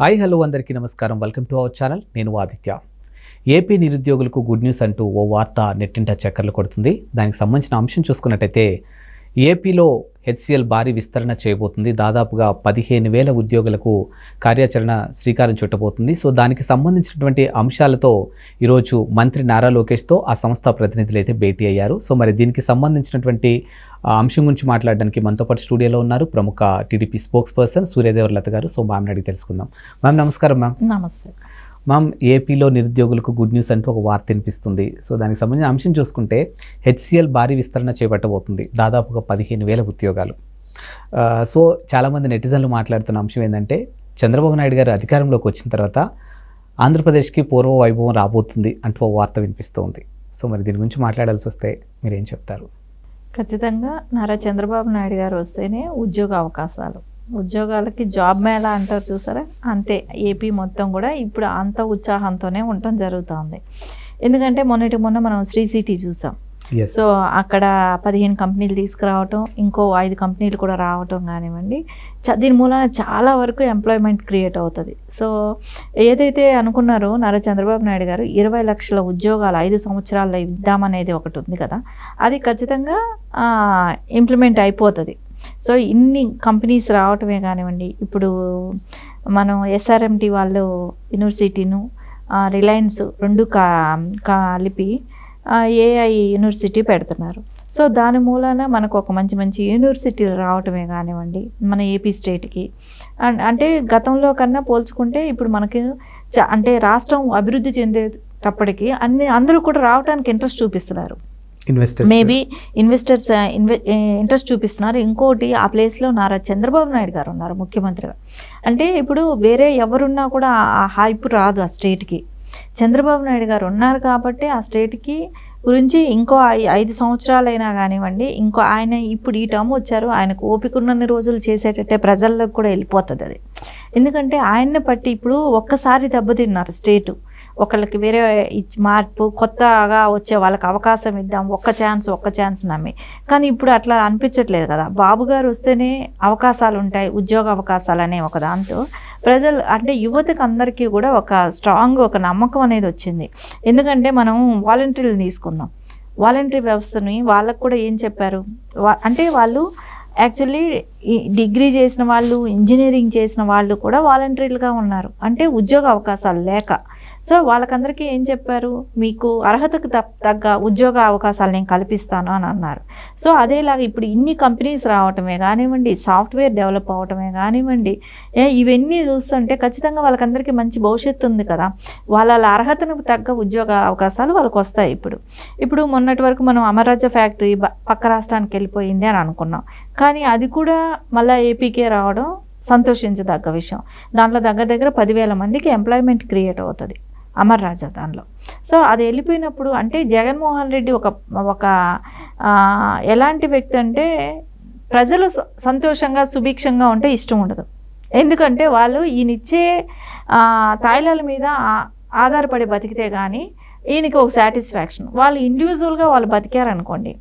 Hi hello అందరికీ నమస్కారం. Welcome to our channel. నేను ఆదిత్య. ఏపీ నిరుద్యోగులకు గుడ్ న్యూస్ అంటూ ఓ వార్త నెట్టింట చక్కర్లు కొడుతుంది. దానికి సంబంధించిన అంశం చూసుకున్నట్టయితే ఏపీలో హెచ్సిఎల్ భారీ విస్తరణ చేయబోతుంది. దాదాపుగా 15,000 ఉద్యోగులకు కార్యాచరణ శ్రీకారం చుట్టబోతుంది. సో దానికి సంబంధించినటువంటి అంశాలతో ఈరోజు మంత్రి నారా లోకేష్తో ఆ సంస్థ ప్రతినిధులు అయితే భేటీ అయ్యారు. సో మరి దీనికి సంబంధించినటువంటి అంశం గురించి మాట్లాడడానికి మనతో పాటు స్టూడియోలో ఉన్నారు ప్రముఖ టీడీపీ స్పోక్స్ పర్సన్ సూర్యదేవరలత గారు. సో మ్యామ్ని అడిగి తెలుసుకుందాం. మ్యామ్ నమస్కారం. మ్యామ్ నమస్తే. మ్యామ్, ఏపీలో నిరుద్యోగులకు గుడ్ న్యూస్ అంటూ ఒక వార్త వినిపిస్తుంది. సో దానికి సంబంధించిన అంశం చూసుకుంటే హెచ్సిఎల్ భారీ విస్తరణ చేపట్టబోతుంది. దాదాపుగా 15,000 ఉద్యోగాలు. సో చాలామంది నెటిజన్లు మాట్లాడుతున్న అంశం ఏంటంటే చంద్రబాబు నాయుడు గారు అధికారంలోకి వచ్చిన తర్వాత ఆంధ్రప్రదేశ్కి పూర్వ వైభవం రాబోతుంది అంటూ ఒక వార్త వినిపిస్తూ ఉంది. సో మరి దీని గురించి మాట్లాడాల్సి వస్తే మీరేం చెప్తారు? ఖచ్చితంగా నారా చంద్రబాబు నాయుడు గారు వస్తేనే ఉద్యోగ అవకాశాలు, ఉద్యోగాలకి జాబ్ మేళా అంటారు చూసారా, అంతే ఏపీ మొత్తం కూడా ఇప్పుడు అంత ఉత్సాహంతోనే ఉండటం జరుగుతుంది. ఎందుకంటే మొన్న మనం శ్రీ సిటీ చూసాం. సో అక్కడ 15 కంపెనీలు తీసుకురావటం, ఇంకో 5 కంపెనీలు కూడా రావటం కానివ్వండి, దీని మూలాన చాలా వరకు ఎంప్లాయ్మెంట్ క్రియేట్ అవుతుంది. సో ఏదైతే అనుకున్నారో నారా చంద్రబాబు నాయుడు గారు 20 లక్షల ఉద్యోగాలు 5 సంవత్సరాల్లో ఇద్దామనేది ఒకటి ఉంది కదా, అది ఖచ్చితంగా ఇంప్లిమెంట్ అయిపోతుంది. సో ఇన్ని కంపెనీస్ రావటమే కానివ్వండి, ఇప్పుడు మనం ఎస్ఆర్ఎంటీ వాళ్ళు యూనివర్సిటీను రిలయన్స్ రెండు కలిపి ఏఐ యూనివర్సిటీ పెడుతున్నారు. సో దాని మూలాన మనకు ఒక మంచి యూనివర్సిటీలు రావటమే కానివ్వండి మన ఏపీ స్టేట్కి. అంటే గతంలో కన్నా పోల్చుకుంటే ఇప్పుడు మనకి అంటే రాష్ట్రం అభివృద్ధి చెందేటప్పటికి అందరూ కూడా రావడానికి ఇంట్రెస్ట్ చూపిస్తున్నారు. మేబీ ఇన్వెస్టర్స్ ఇంట్రెస్ట్ చూపిస్తున్నారు. ఇంకోటి ఆ ప్లేస్లో నారా చంద్రబాబు నాయుడు గారు ఉన్నారు ముఖ్యమంత్రిగా. అంటే ఇప్పుడు వేరే ఎవరున్నా కూడా ఆ హైప్ రాదు ఆ స్టేట్కి. చంద్రబాబు నాయుడు గారు ఉన్నారు కాబట్టి ఆ స్టేట్కి గురించి ఇంకో 5 సంవత్సరాలైనా కానివ్వండి, ఇంకో ఆయన ఇప్పుడు ఈ టర్మ్ వచ్చారు, ఆయనకు ఓపిక ఉన్నన్ని రోజులు చేసేటట్టే ప్రజల్లోకి కూడా వెళ్ళిపోతుంది అది. ఎందుకంటే ఆయన్ని బట్టి ఇప్పుడు ఒక్కసారి దెబ్బతిన్నారు స్టేటు. ఒకళ్ళకి వేరే మార్పు కొత్తగా వచ్చే వాళ్ళకి అవకాశం ఇద్దాం, ఒక్క ఛాన్స్ నమ్మి. కానీ ఇప్పుడు అట్లా అనిపించట్లేదు కదా. బాబు గారు వస్తేనే అవకాశాలు ఉంటాయి, ఉద్యోగ అవకాశాలు అనే ఒక దాంతో ప్రజలు అంటే యువతకు అందరికీ కూడా ఒక స్ట్రాంగ్ ఒక నమ్మకం అనేది వచ్చింది. ఎందుకంటే మనం వాలంటీర్లు తీసుకుందాం, వాలంటరీ వ్యవస్థని వాళ్ళకు కూడా ఏం చెప్పారు అంటే వాళ్ళు యాక్చువల్లీ డిగ్రీ చేసిన వాళ్ళు, ఇంజనీరింగ్ చేసిన వాళ్ళు కూడా వాలంటీర్లుగా ఉన్నారు. అంటే ఉద్యోగ అవకాశాలు లేక. సో వాళ్ళకందరికీ ఏం చెప్పారు, మీకు అర్హతకు తగ్గ ఉద్యోగ అవకాశాలు నేను కల్పిస్తాను అని అన్నారు. సో అదేలాగా ఇప్పుడు ఇన్ని కంపెనీస్ రావటమే కానివ్వండి, సాఫ్ట్వేర్ డెవలప్ అవటమే కానివ్వండి, ఇవన్నీ చూస్తుంటే ఖచ్చితంగా వాళ్ళకందరికీ మంచి భవిష్యత్తు ఉంది కదా. వాళ్ళ అర్హతకు తగ్గ ఉద్యోగ అవకాశాలు వాళ్ళకి వస్తాయి. ఇప్పుడు మొన్నటి వరకు మనం అమర్రాజా ఫ్యాక్టరీ పక్క రాష్ట్రానికి వెళ్ళిపోయింది అని అనుకున్నాం. కానీ అది కూడా మళ్ళీ ఏపీకే రావడం సంతోషించదగ్గ విషయం. దాంట్లో దగ్గర 10,000 మందికి ఎంప్లాయ్మెంట్ క్రియేట్ అవుతుంది అమర్రాజా దానిలో. సో అది వెళ్ళిపోయినప్పుడు అంటే జగన్మోహన్ రెడ్డి ఒక ఎలాంటి వ్యక్తి అంటే ప్రజలు సంతోషంగా సుభిక్షంగా ఉంటే ఇష్టం ఉండదు. ఎందుకంటే వాళ్ళు ఈయనిచ్చే తాయిలాల మీద ఆధారపడి బతికితే కానీ ఈయనకి ఒక సాటిస్ఫాక్షన్. వాళ్ళు ఇండివిజువల్గా వాళ్ళు బతికారనుకోండి,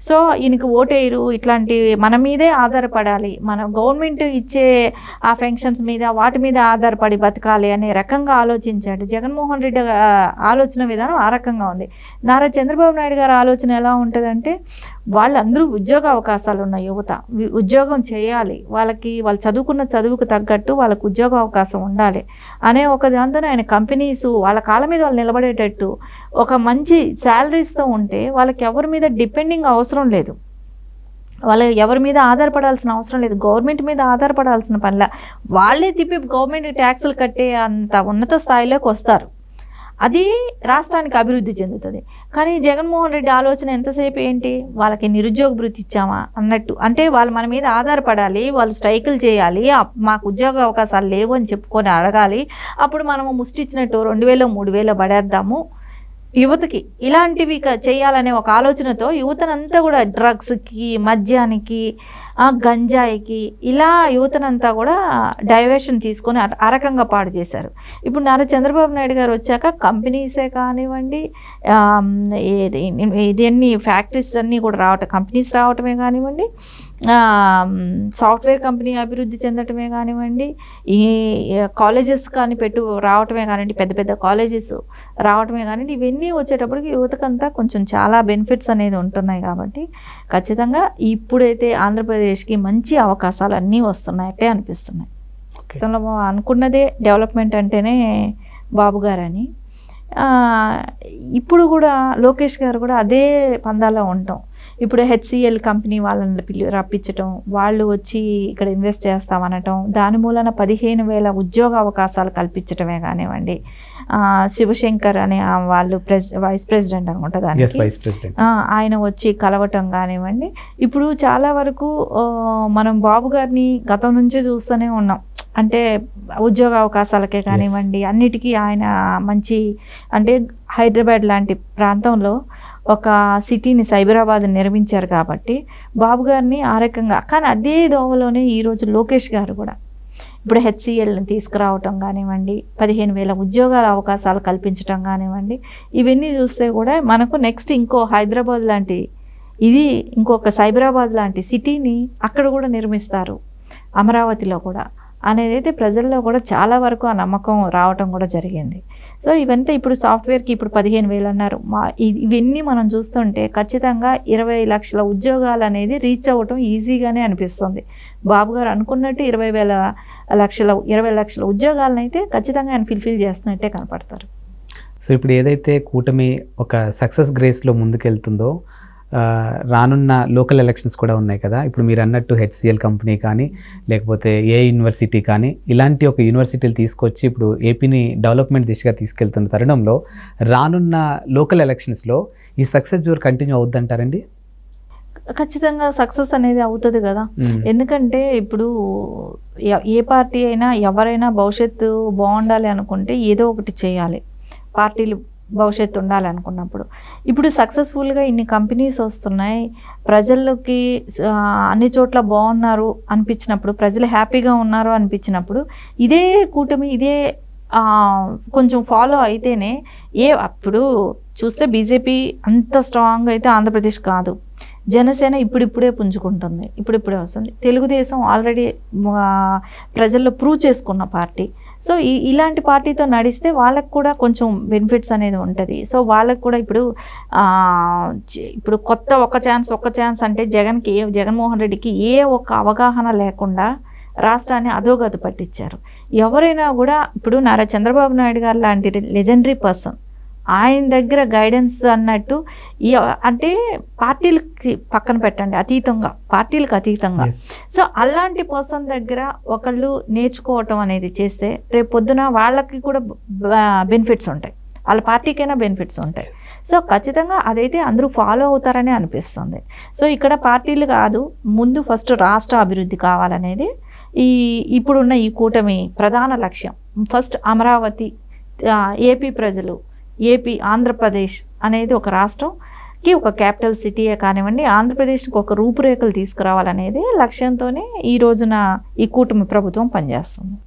సో ఈయనకి ఓటేయరు, ఇట్లాంటి మన మీదే ఆధారపడాలి, మన గవర్నమెంట్ ఇచ్చే ఆ పెన్షన్స్ మీద వాటి మీద ఆధారపడి బతకాలి అనే రకంగా ఆలోచించాడు జగన్మోహన్ రెడ్డి. ఆలోచన విధానం ఆ రకంగా ఉంది. నారా చంద్రబాబు నాయుడు గారి ఆలోచన ఎలా ఉంటుందంటే వాళ్ళందరూ ఉద్యోగ అవకాశాలు ఉన్న యువత ఉద్యోగం చేయాలి, వాళ్ళు చదువుకున్న చదువుకు తగ్గట్టు వాళ్ళకు ఉద్యోగ అవకాశం ఉండాలి అనే ఒక దాంతో ఆయన కంపెనీస్ వాళ్ళ కాళ్ళ మీద వాళ్ళు నిలబడేటట్టు ఒక మంచి శాలరీస్తో ఉంటే వాళ్ళకి ఎవరి మీద డిపెండింగ్ అవసరం లేదు, వాళ్ళు ఎవరి మీద ఆధారపడాల్సిన అవసరం లేదు, గవర్నమెంట్ మీద ఆధారపడాల్సిన పనిలా వాళ్ళే తిప్పి గవర్నమెంట్ ట్యాక్సులు కట్టే అంత ఉన్నత స్థాయిలోకి వస్తారు. అది రాష్ట్రానికి అభివృద్ధి చెందుతుంది. కానీ జగన్మోహన్ రెడ్డి ఆలోచన ఎంతసేపు ఏంటి, వాళ్ళకి నిరుద్యోగ భృతి ఇచ్చామా అన్నట్టు. అంటే వాళ్ళు మన మీద ఆధారపడాలి, వాళ్ళు స్ట్రైకులు చేయాలి, మాకు ఉద్యోగ అవకాశాలు లేవు అని చెప్పుకొని అడగాలి, అప్పుడు మనము ముష్టి ఇచ్చినట్టు 2,000 3,000 పడేద్దాము యువతకి. ఇలాంటివి చేయాలనే ఒక ఆలోచనతో యువతనంతా కూడా డ్రగ్స్కి, మద్యానికి, గంజాయికి ఇలా యువతనంతా కూడా డైవర్షన్ తీసుకొని ఆ రకంగా పాడు చేశారు. ఇప్పుడు నారా చంద్రబాబు నాయుడు గారు వచ్చాక కంపెనీసే కానివ్వండి, ఇదన్నీ ఫ్యాక్టరీస్ అన్నీ కూడా కంపెనీస్ రావటమే కానివ్వండి, సాఫ్ట్వేర్ కంపెనీ అభివృద్ధి చెందటమే కానివ్వండి, ఈ కాలేజెస్ కానీ రావటమే కానివ్వండి, పెద్ద పెద్ద కాలేజెస్ రావటమే కానివ్వండి, ఇవన్నీ వచ్చేటప్పటికి యువతకంతా కొంచెం చాలా బెనిఫిట్స్ అనేది ఉంటున్నాయి. కాబట్టి ఖచ్చితంగా ఇప్పుడైతే ఆంధ్రప్రదేశ్కి మంచి అవకాశాలు అన్నీ వస్తున్నాయంటే అనిపిస్తున్నాయి. గతంలో అనుకున్నదే డెవలప్మెంట్ అంటేనే బాబు గారని, ఇప్పుడు కూడా లోకేష్ గారు కూడా అదే పందాలో ఉంటాం. ఇప్పుడు హెచ్సిఎల్ కంపెనీ వాళ్ళని రప్పించటం, వాళ్ళు వచ్చి ఇక్కడ ఇన్వెస్ట్ చేస్తామనటం, దాని మూలన 15,000 ఉద్యోగ అవకాశాలు కల్పించటమే కానివ్వండి, శివశంకర్ అనే వాళ్ళు వైస్ ప్రెసిడెంట్ అనుకుంటా దానికి, ఆయన వచ్చి కలవటం కానివ్వండి. ఇప్పుడు చాలా వరకు మనం బాబు గారిని గతం నుంచే చూస్తూనే ఉన్నాం. అంటే ఉద్యోగ అవకాశాలకే కానివ్వండి, అన్నిటికీ ఆయన మంచి, అంటే హైదరాబాద్ లాంటి ప్రాంతంలో ఒక సిటీని సైబరాబాద్ నిర్మించారు కాబట్టి బాబు గారిని ఆ రకంగా. కానీ అదే దోవలోనే ఈరోజు లోకేష్ గారు కూడా ఇప్పుడు హెచ్సిఎల్ని తీసుకురావటం కానివ్వండి, 15,000 ఉద్యోగాల అవకాశాలు కల్పించడం కానివ్వండి, ఇవన్నీ చూస్తే కూడా మనకు నెక్స్ట్ ఇంకో హైదరాబాద్ లాంటి ఇంకొక సైబరాబాద్ లాంటి సిటీని అక్కడ కూడా నిర్మిస్తారు, అమరావతిలో కూడా అనేది అయితే ప్రజల్లో కూడా చాలా వరకు ఆ నమ్మకం రావటం కూడా జరిగింది. సో ఇవంతా ఇప్పుడు సాఫ్ట్వేర్కి ఇప్పుడు 15,000 అన్నారు. ఇవన్నీ మనం చూస్తుంటే ఖచ్చితంగా 20 లక్షల ఉద్యోగాలు అనేది రీచ్ అవ్వటం ఈజీగానే అనిపిస్తుంది. బాబు గారు అనుకున్నట్టు 20 లక్షల ఉద్యోగాలను అయితే ఖచ్చితంగా ఆయన ఫిల్ఫిల్ చేస్తున్నట్టే కనపడతారు. సో ఇప్పుడు ఏదైతే కూటమి ఒక సక్సెస్ గ్రేస్లో ముందుకెళ్తుందో, రానున్న లోకల్ ఎలక్షన్స్ కూడా ఉన్నాయి కదా. ఇప్పుడు మీరు అన్నట్టు హెచ్సిఎల్ కంపెనీ కానీ, లేకపోతే ఏ యూనివర్సిటీ కానీ, ఇలాంటి ఒక యూనివర్సిటీలు తీసుకొచ్చి ఇప్పుడు ఏపీని డెవలప్మెంట్ దిశగా తీసుకెళ్తున్న తరుణంలో రానున్న లోకల్ ఎలక్షన్స్లో ఈ సక్సెస్ జోర్ కంటిన్యూ అవుద్దంటారండి? ఖచ్చితంగా సక్సెస్ అనేది అవుతుంది కదా. ఎందుకంటే ఇప్పుడు ఏ పార్టీ అయినా ఎవరైనా భవిష్యత్తు బాగుండాలి అనుకుంటే ఏదో ఒకటి చేయాలి. పార్టీలు భవిష్యత్తు ఉండాలనుకున్నప్పుడు ఇప్పుడు సక్సెస్ఫుల్గా ఇన్ని కంపెనీస్ వస్తున్నాయి, ప్రజలకి అన్ని చోట్ల బాగున్నారు అనిపించినప్పుడు, ప్రజలు హ్యాపీగా ఉన్నారు అనిపించినప్పుడు, ఇదే కూటమి కొంచెం ఫాలో అయితేనే అప్పుడు చూస్తే బీజేపీ అంత స్ట్రాంగ్ అయితే ఆంధ్రప్రదేశ్ కాదు. జనసేన ఇప్పుడిప్పుడే పుంజుకుంటుంది, ఇప్పుడిప్పుడే వస్తుంది. తెలుగుదేశం ఆల్రెడీ ప్రజల్లో ప్రూవ్ చేసుకున్న పార్టీ. సో ఇలాంటి పార్టీతో నడిస్తే వాళ్ళకు కూడా కొంచెం బెనిఫిట్స్ అనేది ఉంటుంది. సో వాళ్ళకు కూడా ఇప్పుడు కొత్త ఒక ఛాన్స్ అంటే జగన్మోహన్ రెడ్డికి ఒక్క అవగాహన లేకుండా రాష్ట్రాన్ని అధోగతి పట్టించారు. ఎవరైనా కూడా ఇప్పుడు నారా చంద్రబాబు నాయుడు గారు లాంటి లెజెండరీ పర్సన్, ఆయన దగ్గర గైడెన్స్ అన్నట్టు అంటే పార్టీలకి పక్కన పెట్టండి, పార్టీలకు అతీతంగా. సో అలాంటి పర్సన్ దగ్గర ఒకళ్ళు నేర్చుకోవటం అనేది చేస్తే రేపు పొద్దున వాళ్ళకి కూడా బెనిఫిట్స్ ఉంటాయి, వాళ్ళ పార్టీకైనా బెనిఫిట్స్ ఉంటాయి. సో ఖచ్చితంగా అదైతే అందరూ ఫాలో అవుతారని అనిపిస్తుంది. సో ఇక్కడ పార్టీలు కాదు, ముందు ఫస్ట్ రాష్ట్ర అభివృద్ధి కావాలనేది ఇప్పుడున్న ఈ కూటమి ప్రధాన లక్ష్యం. ఫస్ట్ అమరావతి, ఏపీ ప్రజలు, ఆంధ్రప్రదేశ్ అనేది ఒక రాష్ట్రంకి ఒక క్యాపిటల్ సిటీయే కానివ్వండి, ఆంధ్రప్రదేశ్కి ఒక రూపురేఖలు తీసుకురావాలనేది లక్ష్యంతోనే ఈ రోజున ఈ కూటమి ప్రభుత్వం పనిచేస్తుంది.